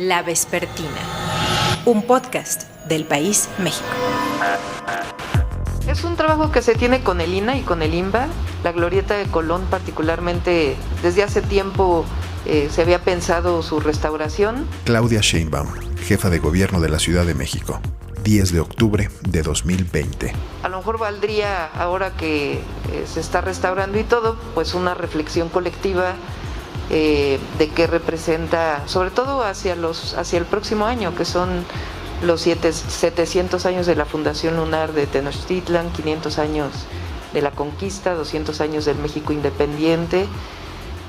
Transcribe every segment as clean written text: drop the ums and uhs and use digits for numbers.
La Vespertina, un podcast del País México. Es un trabajo que se tiene con el INAH y con el INBA. La Glorieta de Colón particularmente, desde hace tiempo se había pensado su restauración. Claudia Sheinbaum, jefa de gobierno de la Ciudad de México, 10 de octubre de 2020. A lo mejor valdría, ahora que se está restaurando y todo, pues una reflexión colectiva de qué representa, sobre todo hacia el próximo año, que son los 700 años de la Fundación Lunar de Tenochtitlan, 500 años de la conquista, 200 años del México independiente,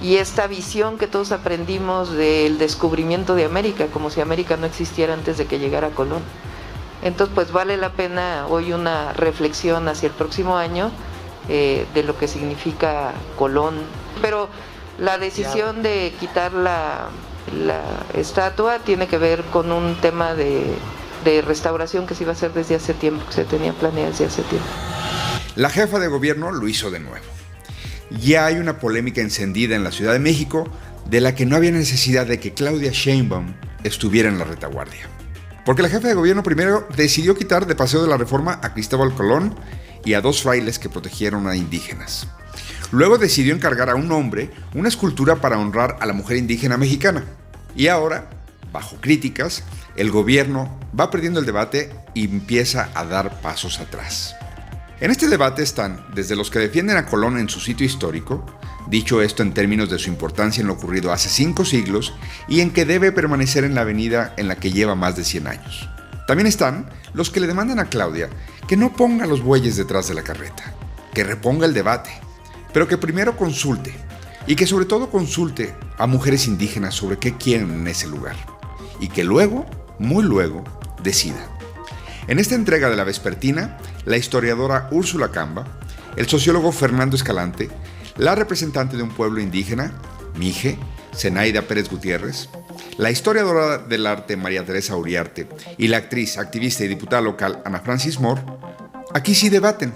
y esta visión que todos aprendimos del descubrimiento de América, como si América no existiera antes de que llegara Colón. Entonces, pues vale la pena hoy una reflexión hacia el próximo año de lo que significa Colón. Pero la decisión de quitar la estatua tiene que ver con un tema de restauración que se iba a hacer desde hace tiempo, que se tenía planeado desde hace tiempo. La jefa de gobierno lo hizo de nuevo. Ya hay una polémica encendida en la Ciudad de México de la que no había necesidad de que Claudia Sheinbaum estuviera en la retaguardia. Porque la jefa de gobierno primero decidió quitar de Paseo de la Reforma a Cristóbal Colón y a 2 frailes que protegieron a indígenas. Luego decidió encargar a un hombre una escultura para honrar a la mujer indígena mexicana. Y ahora, bajo críticas, el gobierno va perdiendo el debate y empieza a dar pasos atrás. En este debate están desde los que defienden a Colón en su sitio histórico, dicho esto en términos de su importancia en lo ocurrido hace 5 siglos y en que debe permanecer en la avenida en la que lleva más de 100 años. También están los que le demandan a Claudia que no ponga los bueyes detrás de la carreta, que reponga el debate, pero que primero consulte, y que sobre todo consulte a mujeres indígenas sobre qué quieren en ese lugar, y que luego, muy luego, decida. En esta entrega de La Vespertina, la historiadora Úrsula Camba, el sociólogo Fernando Escalante, la representante de un pueblo indígena, Mije, Zenaida Pérez Gutiérrez, la historiadora del arte María Teresa Uriarte y la actriz, activista y diputada local Ana Francis Moore, aquí sí debaten.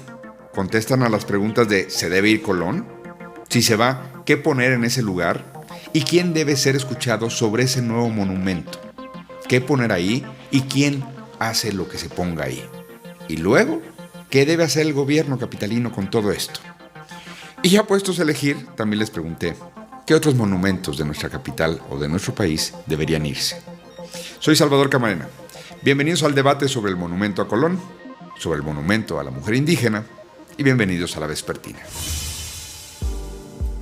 Contestan a las preguntas de ¿se debe ir Colón? Si se va, ¿qué poner en ese lugar? ¿Y quién debe ser escuchado sobre ese nuevo monumento? ¿Qué poner ahí? ¿Y quién hace lo que se ponga ahí? Y luego, ¿qué debe hacer el gobierno capitalino con todo esto? Y ya puestos a elegir, también les pregunté, ¿qué otros monumentos de nuestra capital o de nuestro país deberían irse? Soy Salvador Camarena. Bienvenidos al debate sobre el monumento a Colón, sobre el monumento a la mujer indígena, y bienvenidos a La Vespertina.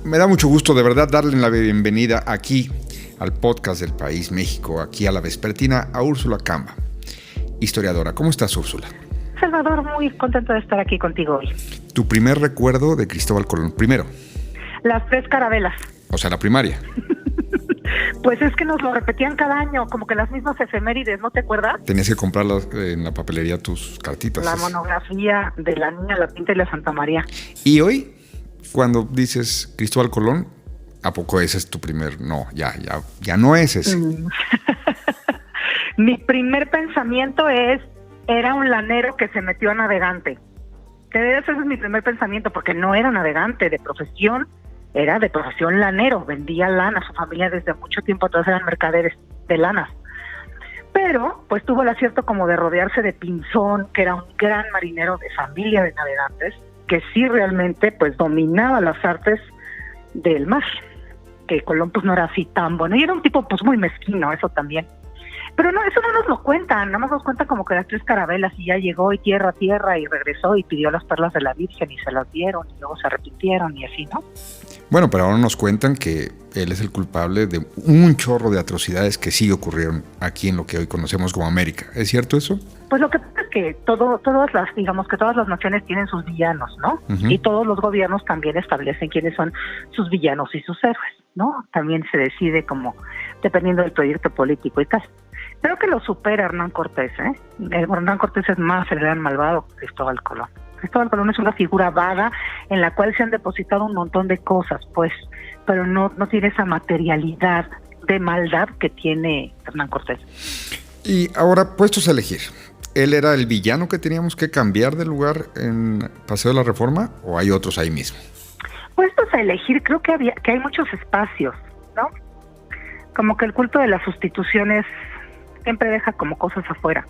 Me da mucho gusto de verdad darle la bienvenida aquí al podcast del País México, aquí a La Vespertina, a Úrsula Camba, historiadora. ¿Cómo estás, Úrsula? Salvador, muy contento de estar aquí contigo hoy. Tu primer recuerdo de Cristóbal Colón, primero. Las 3 carabelas. O sea, la primaria. Pues es que nos lo repetían cada año, como que las mismas efemérides, ¿no te acuerdas? Tenías que comprarlas en la papelería tus cartitas. La monografía de la Niña, la Pinta y la Santa María. Y hoy, cuando dices Cristóbal Colón, ¿a poco ese es tu primer? No, ya no es ese. Mi primer pensamiento era un lanero que se metió a navegante. Ese es mi primer pensamiento, porque no era navegante de profesión, era de profesión lanero, vendía lana, su familia desde mucho tiempo atrás eran mercaderes de lanas. Pero, pues tuvo el acierto como de rodearse de Pinzón, que era un gran marinero de familia de navegantes, que sí realmente pues dominaba las artes del mar, que Colón pues no era así tan bueno, y era un tipo pues muy mezquino, eso también. Pero no, eso no nos lo cuentan, nada más nos cuentan como que las 3 carabelas y ya llegó y tierra a tierra y regresó y pidió las perlas de la Virgen y se las dieron y luego se arrepintieron y así, ¿no? Bueno, pero ahora nos cuentan que él es el culpable de un chorro de atrocidades que sí ocurrieron aquí en lo que hoy conocemos como América. ¿Es cierto eso? Pues lo que pasa es que todas las naciones tienen sus villanos, ¿no? Uh-huh. Y todos los gobiernos también establecen quiénes son sus villanos y sus héroes, ¿no? También se decide como dependiendo del proyecto político y tal. Creo que lo supera Hernán Cortés, ¿eh? Hernán Cortés es más el gran malvado que Cristóbal Colón. Cristóbal Colón es una figura vaga en la cual se han depositado un montón de cosas, pues, pero no tiene esa materialidad de maldad que tiene Hernán Cortés. Y ahora, puestos a elegir, ¿él era el villano que teníamos que cambiar de lugar en Paseo de la Reforma o hay otros ahí mismo? Puestos a elegir, creo que hay muchos espacios, ¿no? como que el culto de las sustituciones siempre deja como cosas afuera.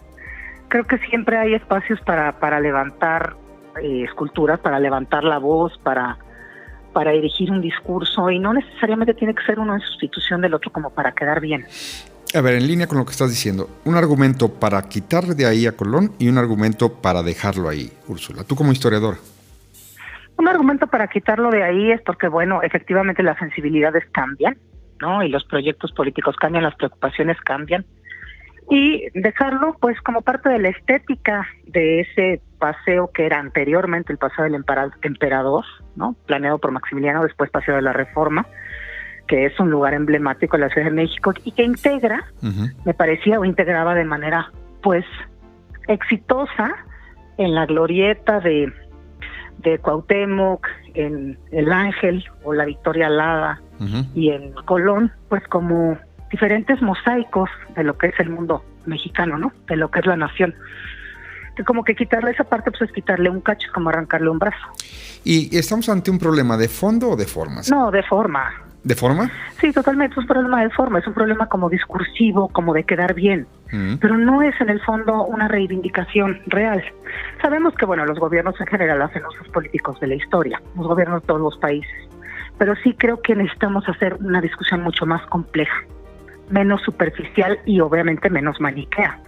Creo que siempre hay espacios para levantar esculturas, para levantar la voz, para erigir un discurso, y no necesariamente tiene que ser uno en sustitución del otro como para quedar bien. A ver, en línea con lo que estás diciendo, un argumento para quitar de ahí a Colón y un argumento para dejarlo ahí, Úrsula. Tú como historiadora. Un argumento para quitarlo de ahí es porque, bueno, efectivamente las sensibilidades cambian, ¿no? Y los proyectos políticos cambian, las preocupaciones cambian. Y dejarlo, pues, como parte de la estética de ese paseo que era anteriormente el paseo del emperador, ¿no? Planeado por Maximiliano, después Paseo de la Reforma, que es un lugar emblemático de la Ciudad de México y que integra, me parecía, o integraba de manera, pues, exitosa en la glorieta de Cuauhtémoc, en el Ángel o la Victoria Alada y en Colón, pues como diferentes mosaicos de lo que es el mundo mexicano, ¿no? De lo que es la nación. Que como que quitarle esa parte, pues es quitarle un cacho, como arrancarle un brazo. ¿Y estamos ante un problema de fondo o de formas? No, de forma. ¿De forma? Sí, totalmente, es un problema de forma, es un problema como discursivo, como de quedar bien, pero no es en el fondo una reivindicación real. Sabemos que, bueno, los gobiernos en general hacen usos políticos de la historia, los gobiernos de todos los países, pero sí creo que necesitamos hacer una discusión mucho más compleja, menos superficial y obviamente menos maniquea,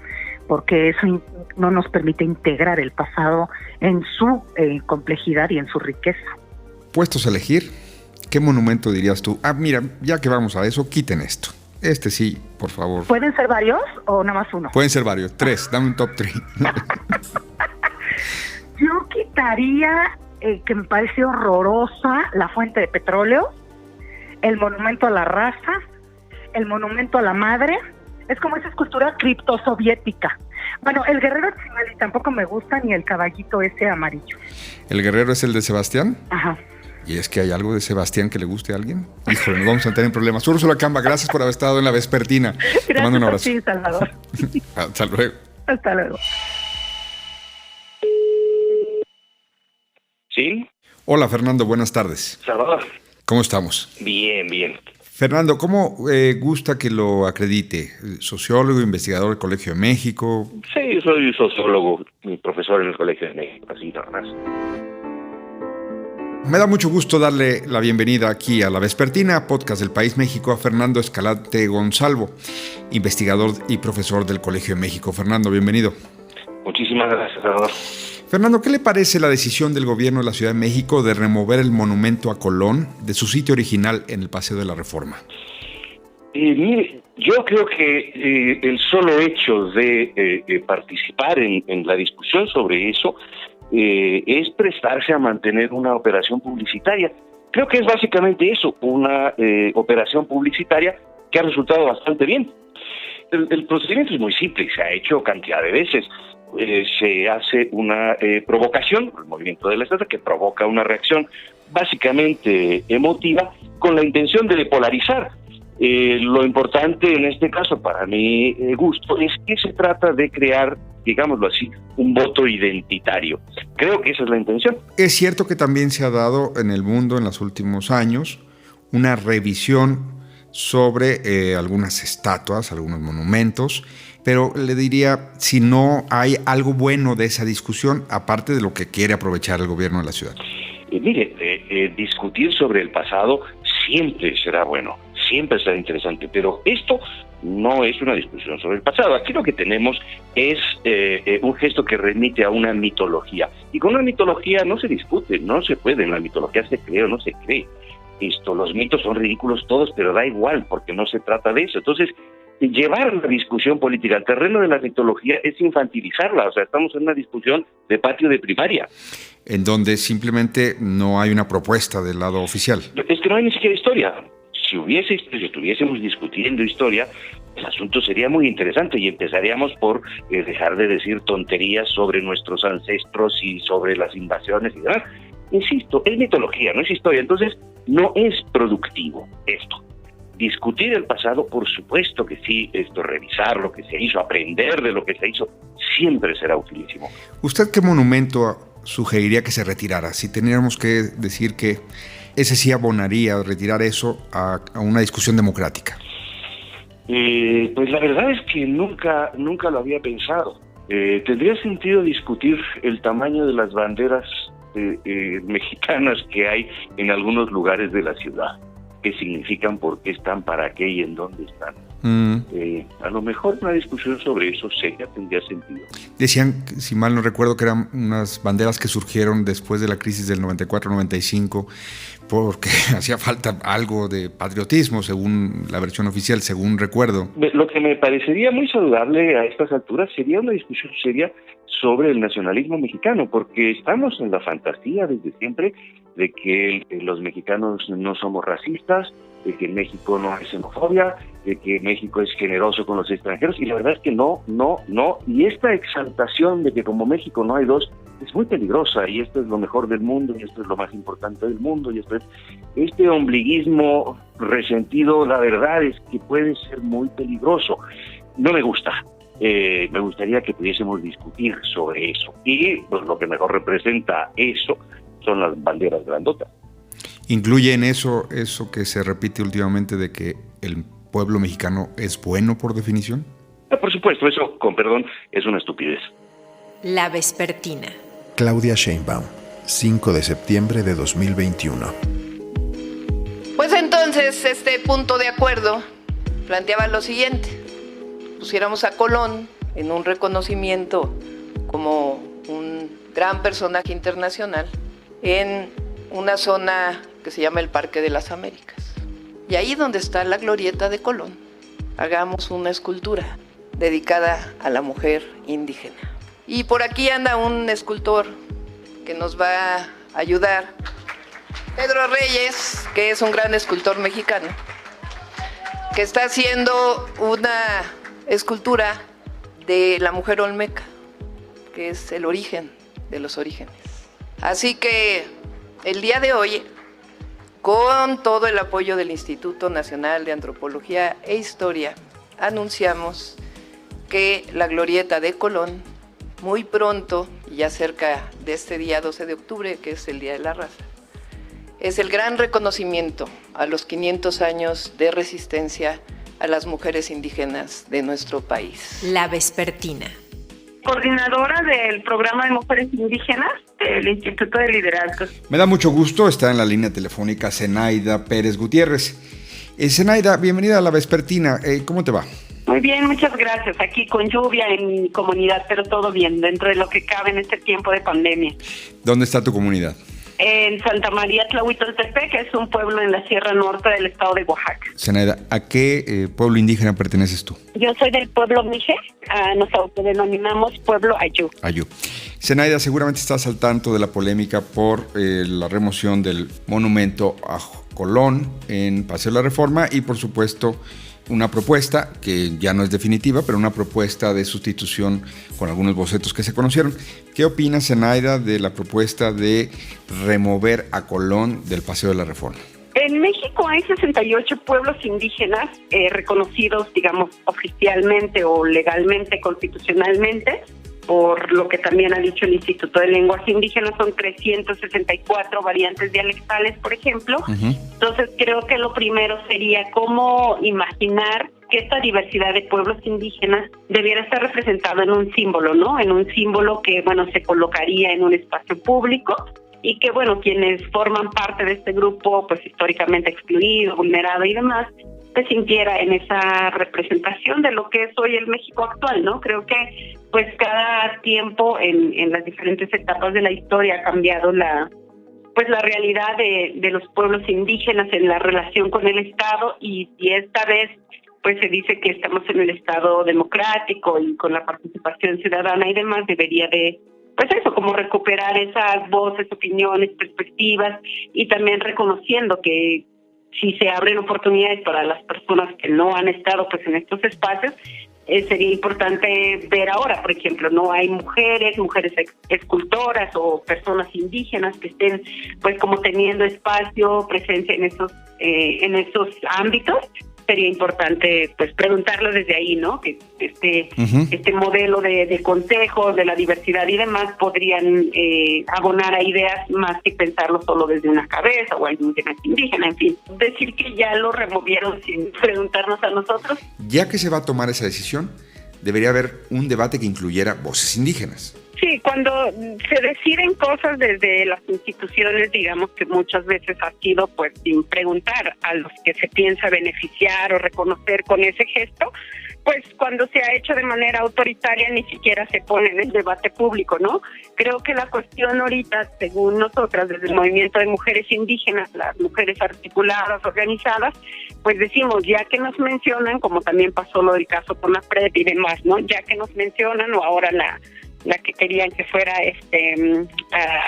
porque eso no nos permite integrar el pasado en su complejidad y en su riqueza. Puestos a elegir, ¿qué monumento dirías tú? Ah, mira, ya que vamos a eso, quiten esto. Este sí, por favor. ¿Pueden ser varios o nada más uno? Pueden ser varios. 3, dame un top 3. Yo quitaría, que me parece horrorosa, la fuente de petróleo, el monumento a la raza, el monumento a la madre. Es como esa escultura criptosoviética. Bueno, el guerrero Chimal tampoco me gusta, ni el caballito ese amarillo. ¿El guerrero es el de Sebastián? Ajá. ¿Y es que hay algo de Sebastián que le guste a alguien? Híjole, nos vamos a tener problemas. Úrsula Camba, gracias por haber estado en la vespertina. Gracias. Te mando un abrazo. Sí, Salvador. Hasta luego. Hasta luego. ¿Sí? Hola, Fernando, buenas tardes. Salvador. ¿Cómo estamos? Bien, bien. Fernando, ¿cómo gusta que lo acredite? ¿Sociólogo, investigador del Colegio de México? Sí, soy sociólogo y profesor en el Colegio de México, así nada más. Me da mucho gusto darle la bienvenida aquí a La Vespertina, podcast del País México, a Fernando Escalante Gonzalvo, investigador y profesor del Colegio de México. Fernando, bienvenido. Muchísimas gracias, Salvador. Fernando, ¿qué le parece la decisión del gobierno de la Ciudad de México de remover el monumento a Colón de su sitio original en el Paseo de la Reforma? Mire, yo creo que el solo hecho de participar en la discusión sobre eso es prestarse a mantener una operación publicitaria. Creo que es básicamente eso, una operación publicitaria que ha resultado bastante bien. El procedimiento es muy simple y se ha hecho cantidad de veces. Se hace una provocación, el movimiento de la estatua, que provoca una reacción básicamente emotiva con la intención de polarizar. Lo importante en este caso, para mi gusto, es que se trata de crear, digámoslo así, un voto identitario. Creo que esa es la intención. Es cierto que también se ha dado en el mundo en los últimos años una revisión sobre algunas estatuas, algunos monumentos, pero le diría, si no hay algo bueno de esa discusión, aparte de lo que quiere aprovechar el gobierno de la ciudad. Mire, discutir sobre el pasado siempre será bueno, siempre será interesante, pero esto no es una discusión sobre el pasado. Aquí lo que tenemos es un gesto que remite a una mitología, y con una mitología no se discute, no se puede, en la mitología se cree o no se cree. Los mitos son ridículos todos, pero da igual, porque no se trata de eso. Entonces, llevar la discusión política al terreno de la mitología es infantilizarla. O sea, estamos en una discusión de patio de primaria. En donde simplemente no hay una propuesta del lado oficial. Es que no hay ni siquiera historia. Si estuviésemos discutiendo historia, el asunto sería muy interesante y empezaríamos por dejar de decir tonterías sobre nuestros ancestros y sobre las invasiones y demás. Insisto, es mitología, no es historia. Entonces, no es productivo esto. Discutir el pasado, por supuesto que sí, revisar lo que se hizo, aprender de lo que se hizo, siempre será utilísimo. ¿Usted qué monumento sugeriría que se retirara? Si tendríamos que decir que ese sí abonaría, retirar eso a una discusión democrática. Pues la verdad es que nunca lo había pensado. ¿Tendría sentido discutir el tamaño de las banderas mexicanas que hay en algunos lugares de la ciudad? ¿Qué significan, por qué están, para qué y en dónde están? A lo mejor una discusión sobre eso seria tendría sentido. Decían, si mal no recuerdo, que eran unas banderas que surgieron después de la crisis del 94-95 porque hacía falta algo de patriotismo, según la versión oficial, según recuerdo. Lo que me parecería muy saludable a estas alturas sería una discusión seria sobre el nacionalismo mexicano, porque estamos en la fantasía desde siempre de que los mexicanos no somos racistas, de que México no es xenofobia, de que México es generoso con los extranjeros, y la verdad es que no, y esta exaltación de que como México no hay dos, es muy peligrosa, y esto es lo mejor del mundo, y esto es lo más importante del mundo, y esto es, este ombliguismo resentido, la verdad es que puede ser muy peligroso. No me gusta. Me gustaría que pudiésemos discutir sobre eso, y pues, lo que mejor representa eso son las banderas grandotas. ¿Incluye en eso que se repite últimamente de que el pueblo mexicano es bueno por definición? Por supuesto, eso, con perdón, es una estupidez. La Vespertina. Claudia Sheinbaum, 5 de septiembre de 2021. Pues entonces este punto de acuerdo planteaba lo siguiente: pusiéramos a Colón en un reconocimiento como un gran personaje internacional en una zona que se llama el Parque de las Américas. Y ahí donde está la glorieta de Colón, hagamos una escultura dedicada a la mujer indígena. Y por aquí anda un escultor que nos va a ayudar, Pedro Reyes, que es un gran escultor mexicano, que está haciendo una escultura de la mujer olmeca, que es el origen de los orígenes. Así que el día de hoy, con todo el apoyo del Instituto Nacional de Antropología e Historia, anunciamos que la glorieta de Colón, muy pronto, y ya cerca de este día 12 de octubre, que es el Día de la Raza, es el gran reconocimiento a los 500 años de resistencia a las mujeres indígenas de nuestro país. La Vespertina. Coordinadora del programa de mujeres indígenas del Instituto de Liderazgo. Me da mucho gusto estar en la línea telefónica Zenaida Pérez Gutiérrez. Zenaida, bienvenida a La Vespertina. ¿Cómo te va? Muy bien, muchas gracias. Aquí con lluvia en mi comunidad, pero todo bien, dentro de lo que cabe en este tiempo de pandemia. ¿Dónde está tu comunidad? En Santa María Tlahuitoltepec, que es un pueblo en la Sierra Norte del estado de Oaxaca. Zenaida, ¿a qué pueblo indígena perteneces tú? Yo soy del pueblo Mije, nos autodenominamos pueblo Ayú. Ayú. Zenaida, seguramente estás al tanto de la polémica por la remoción del monumento a Colón en Paseo de la Reforma y, por supuesto, una propuesta que ya no es definitiva, pero una propuesta de sustitución con algunos bocetos que se conocieron. ¿Qué opinas, Zenaida, de la propuesta de remover a Colón del Paseo de la Reforma? En México hay 68 pueblos indígenas reconocidos, digamos, oficialmente o legalmente, constitucionalmente, por lo que también ha dicho el Instituto de Lenguas Indígenas, son 364 variantes dialectales, por ejemplo. Uh-huh. Entonces creo que lo primero sería cómo imaginar que esta diversidad de pueblos indígenas debiera estar representada en un símbolo, ¿no? En un símbolo que, bueno, se colocaría en un espacio público y que, bueno, quienes forman parte de este grupo, pues históricamente excluido, vulnerado y demás, se sintiera en esa representación de lo que es hoy el México actual, ¿no? Creo que pues cada tiempo en las diferentes etapas de la historia ha cambiado la realidad de los pueblos indígenas en la relación con el Estado y esta vez pues se dice que estamos en el Estado democrático y con la participación ciudadana y demás debería de pues eso, como recuperar esas voces, opiniones, perspectivas y también reconociendo que si se abren oportunidades para las personas que no han estado pues en estos espacios, sería importante ver ahora, por ejemplo, no hay mujeres escultoras o personas indígenas que estén pues como teniendo espacio, presencia en esos ámbitos sería importante pues preguntarlo desde ahí, ¿no? Que este modelo de consejos, de la diversidad y demás podrían abonar a ideas más que pensarlo solo desde una cabeza o algún tema indígena, en fin. Decir que ya lo removieron sin preguntarnos a nosotros. Ya que se va a tomar esa decisión, debería haber un debate que incluyera voces indígenas. Sí, cuando se deciden cosas desde las instituciones, digamos que muchas veces ha sido pues sin preguntar a los que se piensa beneficiar o reconocer con ese gesto, pues cuando se ha hecho de manera autoritaria ni siquiera se pone en el debate público, ¿no? Creo que la cuestión ahorita, según nosotras, desde el movimiento de mujeres indígenas, las mujeres articuladas, organizadas, pues decimos, ya que nos mencionan, como también pasó lo del caso con la PREP y demás, ¿no? Ya que nos mencionan, o ahora la que querían que fuera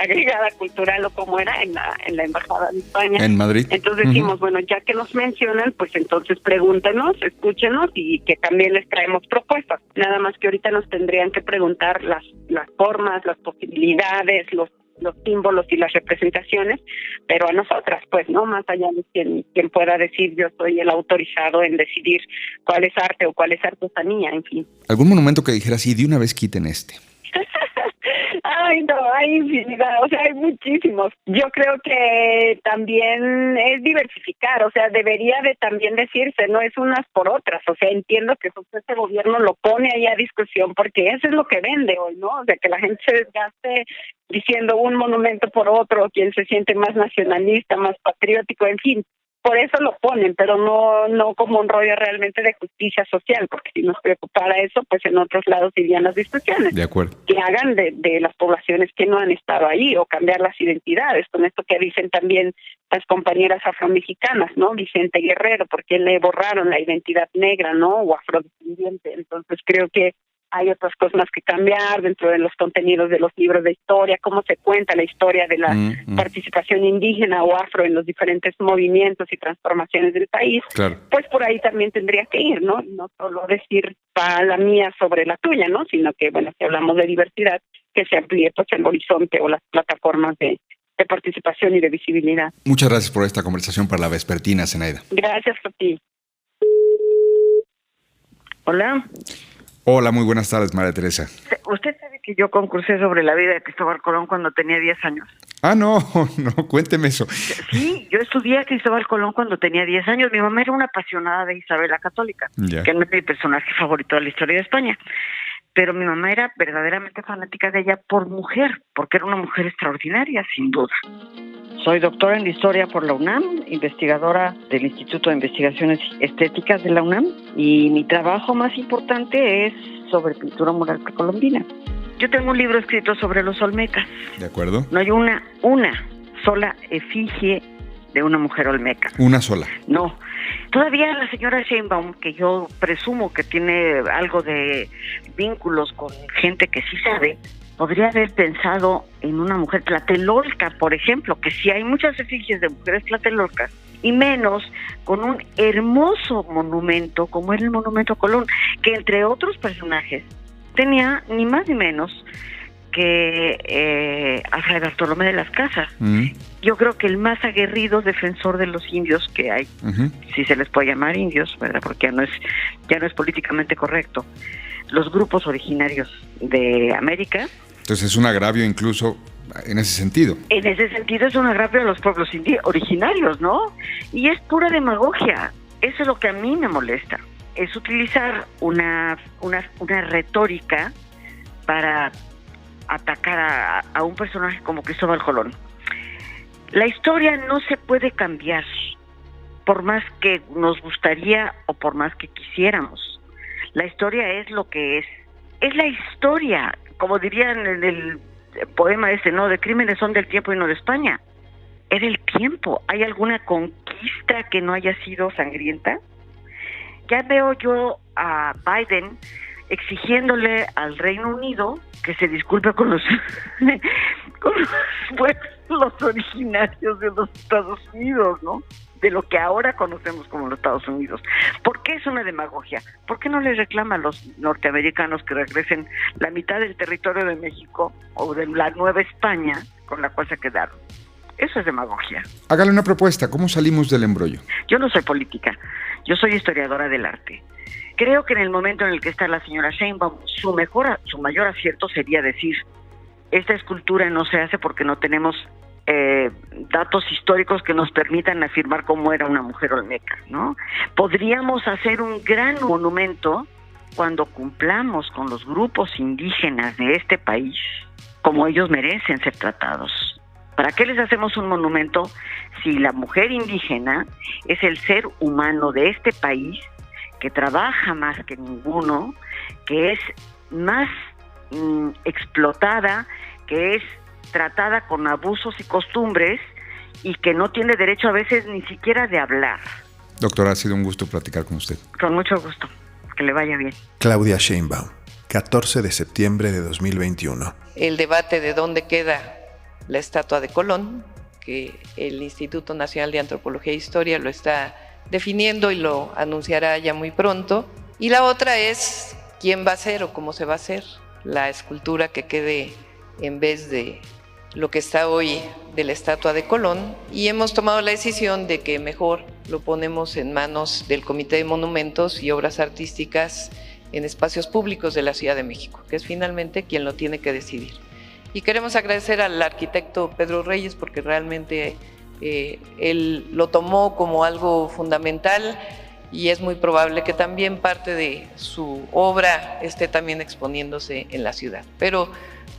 agregada cultural o como era en la embajada de España en Madrid. Entonces decimos, bueno, ya que nos mencionan, pues entonces pregúntenos, escúchenos y que también les traemos propuestas. Nada más que ahorita nos tendrían que preguntar las formas, las posibilidades, los símbolos y las representaciones, pero a nosotras, pues, ¿no? Más allá de quien pueda decir yo soy el autorizado en decidir cuál es arte o cuál es artesanía, en fin. ¿Algún monumento que dijera así, de una vez quiten este? Ay, no, hay infinidad, o sea, hay muchísimos. Yo creo que también es diversificar, o sea, debería de también decirse, no es unas por otras, o sea, entiendo que este gobierno lo pone ahí a discusión porque eso es lo que vende hoy, ¿no? O sea, que la gente se desgaste diciendo un monumento por otro, quien se siente más nacionalista, más patriótico, en fin. Por eso lo ponen, pero no como un rollo realmente de justicia social, porque si nos preocupara eso, pues en otros lados irían las discusiones. De acuerdo. Que hagan de las poblaciones que no han estado ahí, o cambiar las identidades, con esto que dicen también las compañeras afromexicanas, ¿no? Vicente Guerrero, porque le borraron la identidad negra, ¿no? O afrodescendiente. Entonces creo que hay otras cosas que cambiar dentro de los contenidos de los libros de historia, cómo se cuenta la historia de la participación indígena o afro en los diferentes movimientos y transformaciones del país. Claro. Pues por ahí también tendría que ir, ¿no? No solo decir la mía sobre la tuya, ¿no? Sino que, bueno, si hablamos de diversidad, que se amplíe pues el horizonte o las plataformas de participación y de visibilidad. Muchas gracias por esta conversación para la vespertina, Zenaida. Gracias a ti. Hola. Hola, muy buenas tardes, María Teresa. ¿Usted sabe que yo concursé sobre la vida de Cristóbal Colón cuando tenía 10 años? Ah, no, cuénteme eso. Sí, yo estudié a Cristóbal Colón cuando tenía 10 años. Mi mamá era una apasionada de Isabel la Católica, que no es mi personaje favorito de la historia de España. Pero mi mamá era verdaderamente fanática de ella por mujer, porque era una mujer extraordinaria, sin duda. Soy doctora en Historia por la UNAM, investigadora del Instituto de Investigaciones Estéticas de la UNAM, y mi trabajo más importante es sobre pintura mural precolombina. Yo tengo un libro escrito sobre los olmecas. ¿De acuerdo? No hay una sola efigie de una mujer olmeca. ¿Una sola? No. Todavía la señora Sheinbaum, que yo presumo que tiene algo de vínculos con gente que sí sabe, podría haber pensado en una mujer tlatelolca, por ejemplo, que sí hay muchas efigies de mujeres tlatelolcas, y menos con un hermoso monumento como era el Monumento a Colón, que entre otros personajes tenía ni más ni menos que a Fray Bartolomé de las Casas. Yo creo que el más aguerrido defensor de los indios que hay, si se les puede llamar indios, ¿verdad? Porque ya no es políticamente correcto. Los grupos originarios de América. Entonces es un agravio incluso en ese sentido. En ese sentido es un agravio a los pueblos originarios, ¿no? Y es pura demagogia. Eso es lo que a mí me molesta. Es utilizar una retórica para atacar a un personaje como Cristóbal Colón. La historia no se puede cambiar por más que nos gustaría o por más que quisiéramos. La historia es lo que es. Es la historia, como dirían en el poema ese, ¿no? De crímenes son del tiempo y no de España. Es del tiempo. ¿Hay alguna conquista que no haya sido sangrienta? Ya veo yo a Biden exigiéndole al Reino Unido que se disculpe con los pueblos originarios de los Estados Unidos, ¿no? De lo que ahora conocemos como los Estados Unidos. ¿Por qué es una demagogia? ¿Por qué no les reclama a los norteamericanos que regresen la mitad del territorio de México o de la Nueva España con la cual se quedaron? Eso es demagogia. Hágale una propuesta. ¿Cómo salimos del embrollo? Yo no soy política. Yo soy historiadora del arte. Creo que en el momento en el que está la señora Sheinbaum, su mayor acierto sería decir, esta escultura no se hace porque no tenemos datos históricos que nos permitan afirmar cómo era una mujer olmeca, ¿no? Podríamos hacer un gran monumento cuando cumplamos con los grupos indígenas de este país, como ellos merecen ser tratados. ¿Para qué les hacemos un monumento si la mujer indígena es el ser humano de este país que trabaja más que ninguno, que es más explotada, que es tratada con abusos y costumbres y que no tiene derecho a veces ni siquiera de hablar? Doctora, ha sido un gusto platicar con usted. Con mucho gusto. Que le vaya bien. Claudia Sheinbaum, 14 de septiembre de 2021. El debate de dónde queda la estatua de Colón, que el Instituto Nacional de Antropología e Historia lo está definiendo y lo anunciará ya muy pronto. Y la otra es quién va a ser o cómo se va a hacer la escultura que quede en vez de lo que está hoy de la estatua de Colón, y hemos tomado la decisión de que mejor lo ponemos en manos del Comité de Monumentos y Obras Artísticas en Espacios Públicos de la Ciudad de México, que es finalmente quien lo tiene que decidir. Y queremos agradecer al arquitecto Pedro Reyes porque realmente él lo tomó como algo fundamental y es muy probable que también parte de su obra esté también exponiéndose en la ciudad. Pero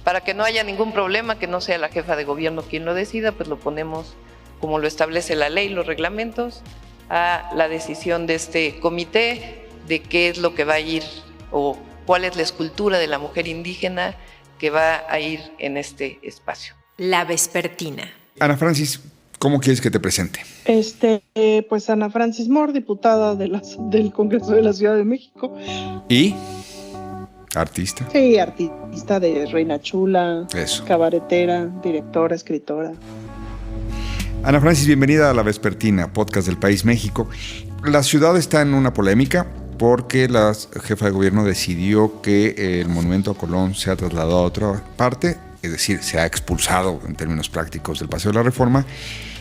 para que no haya ningún problema, que no sea la jefa de gobierno quien lo decida, pues lo ponemos como lo establece la ley, los reglamentos, a la decisión de este comité de qué es lo que va a ir o cuál es la escultura de la mujer indígena que va a ir en este espacio. La Vespertina. Ana Francis, ¿cómo quieres que te presente? Pues Ana Francis Moore, diputada del Congreso de la Ciudad de México. ¿Y? ¿Artista? Sí, artista de Reina Chula, Eso. Cabaretera, directora, escritora. Ana Francis, bienvenida a La Vespertina, podcast del País México. La ciudad está en una polémica porque la jefa de gobierno decidió que el monumento a Colón sea trasladado a otra parte, es decir, se ha expulsado en términos prácticos del Paseo de la Reforma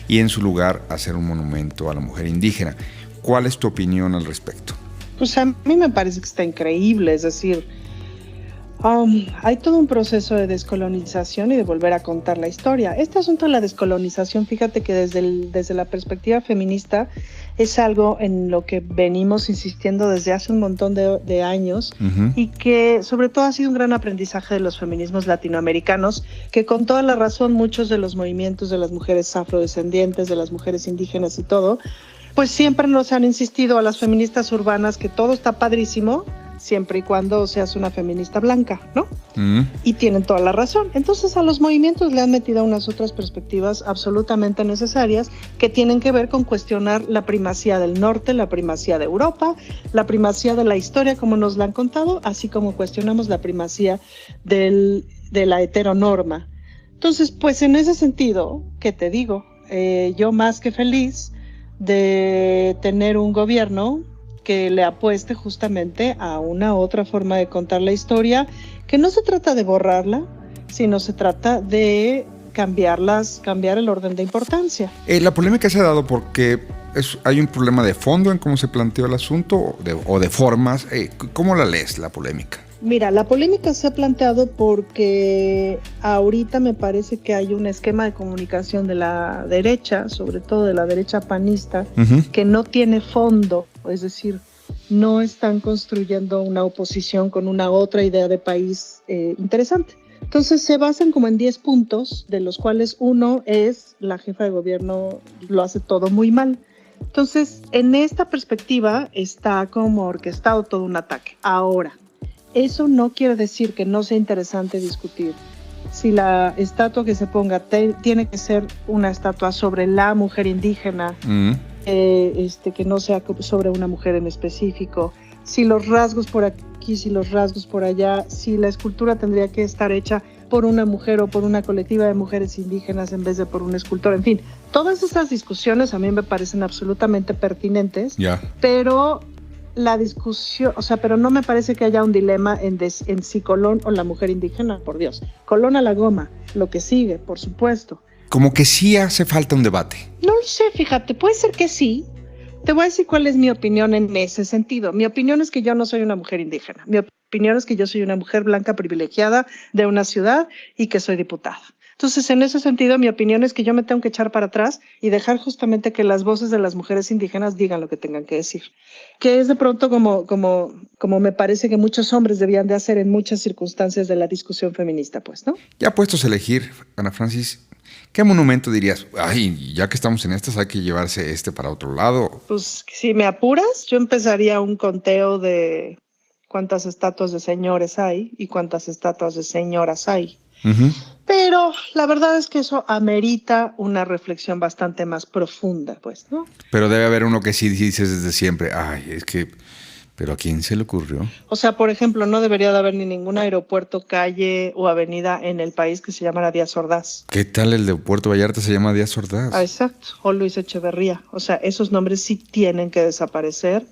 y en su lugar hacer un monumento a la mujer indígena. ¿Cuál es tu opinión al respecto? Pues a mí me parece que está increíble, es decir, hay todo un proceso de descolonización y de volver a contar la historia. Este asunto de la descolonización, fíjate que desde la perspectiva feminista es algo en lo que venimos insistiendo desde hace un montón de años, y que sobre todo ha sido un gran aprendizaje de los feminismos latinoamericanos, que con toda la razón muchos de los movimientos de las mujeres afrodescendientes, de las mujeres indígenas y todo, pues siempre nos han insistido a las feministas urbanas que todo está padrísimo, siempre y cuando seas una feminista blanca, ¿no? Y tienen toda la razón. Entonces a los movimientos le han metido unas otras perspectivas absolutamente necesarias que tienen que ver con cuestionar la primacía del norte, la primacía de Europa, la primacía de la historia como nos la han contado, así como cuestionamos la primacía de la heteronorma. Entonces, pues en ese sentido, ¿qué te digo? Yo más que feliz de tener un gobierno que le apueste justamente a una otra forma de contar la historia, que no se trata de borrarla, sino se trata de cambiar el orden de importancia. La polémica se ha dado porque hay un problema de fondo en cómo se planteó el asunto o de formas. ¿Cómo la lees, la polémica? Mira, la polémica se ha planteado porque ahorita me parece que hay un esquema de comunicación de la derecha, sobre todo de la derecha panista, que no tiene fondo, es decir, no están construyendo una oposición con una otra idea de país interesante. Entonces se basan como en 10 puntos, de los cuales uno es la jefa de gobierno lo hace todo muy mal. Entonces, en esta perspectiva está como orquestado todo un ataque. Ahora, eso no quiere decir que no sea interesante discutir si la estatua que se ponga tiene que ser una estatua sobre la mujer indígena, que no sea sobre una mujer en específico, si los rasgos por aquí, si los rasgos por allá, si la escultura tendría que estar hecha por una mujer o por una colectiva de mujeres indígenas en vez de por un escultor. En fin, todas esas discusiones a mí me parecen absolutamente pertinentes, pero la discusión, pero no me parece que haya un dilema en si Colón o la mujer indígena, por Dios. Colón a la goma, lo que sigue, por supuesto. Como que sí hace falta un debate. No lo sé, fíjate, puede ser que sí, Te voy a decir cuál es mi opinión en ese sentido. Mi opinión es que yo no soy una mujer indígena. Mi opinión es que yo soy una mujer blanca privilegiada de una ciudad y que soy diputada. Entonces, en ese sentido, mi opinión es que yo me tengo que echar para atrás y dejar justamente que las voces de las mujeres indígenas digan lo que tengan que decir. Que es de pronto como me parece que muchos hombres debían de hacer en muchas circunstancias de la discusión feminista, pues, ¿no? Ya puestos a elegir, Ana Francis, ¿qué monumento dirías? Ay, ya que estamos en estas, hay que llevarse para otro lado. Pues, si me apuras, yo empezaría un conteo de cuántas estatuas de señores hay y cuántas estatuas de señoras hay. Uh-huh. Pero la verdad es que eso amerita una reflexión bastante más profunda, pues, ¿no? Pero debe haber uno que sí dices desde siempre, ¿pero a quién se le ocurrió? O sea, por ejemplo, no debería de haber ni ningún aeropuerto, calle o avenida en el país que se llamara Díaz Ordaz. ¿Qué tal el de Puerto Vallarta se llama Díaz Ordaz? Exacto, o Luis Echeverría. O sea, esos nombres sí tienen que desaparecer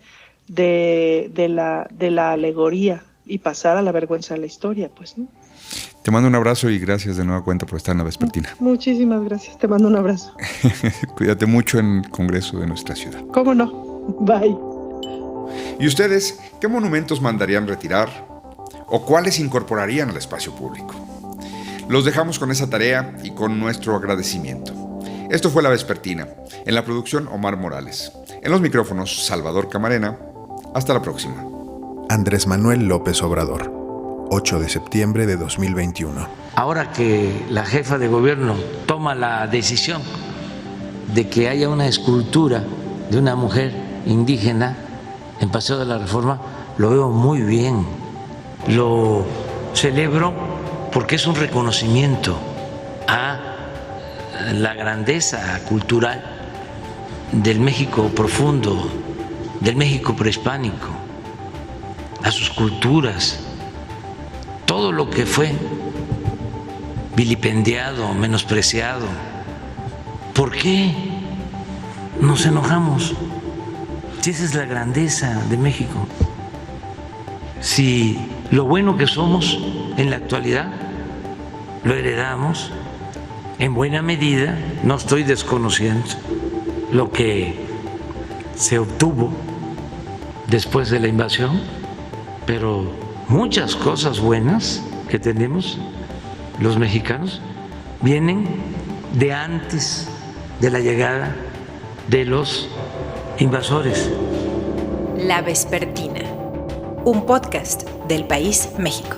de la alegoría y pasar a la vergüenza de la historia, pues, ¿no? Te mando un abrazo y gracias de nueva cuenta por estar en La Vespertina. Muchísimas gracias, te mando un abrazo. Cuídate mucho en el Congreso de nuestra ciudad. ¿Cómo no? Bye. ¿Y ustedes qué monumentos mandarían retirar o cuáles incorporarían al espacio público? Los dejamos con esa tarea y con nuestro agradecimiento. Esto fue La Vespertina. En la producción, Omar Morales. En los micrófonos, Salvador Camarena. Hasta la próxima. Andrés Manuel López Obrador, 8 de septiembre de 2021. Ahora que la jefa de gobierno toma la decisión de que haya una escultura de una mujer indígena en Paseo de la Reforma, lo veo muy bien. Lo celebro porque es un reconocimiento a la grandeza cultural del México profundo, del México prehispánico, a sus culturas, todo lo que fue vilipendiado, menospreciado. ¿Por qué nos enojamos? Si esa es la grandeza de México. Si lo bueno que somos en la actualidad lo heredamos en buena medida, no estoy desconociendo lo que se obtuvo después de la invasión, pero muchas cosas buenas que tenemos los mexicanos vienen de antes de la llegada de los invasores. La Vespertina, un podcast del País México.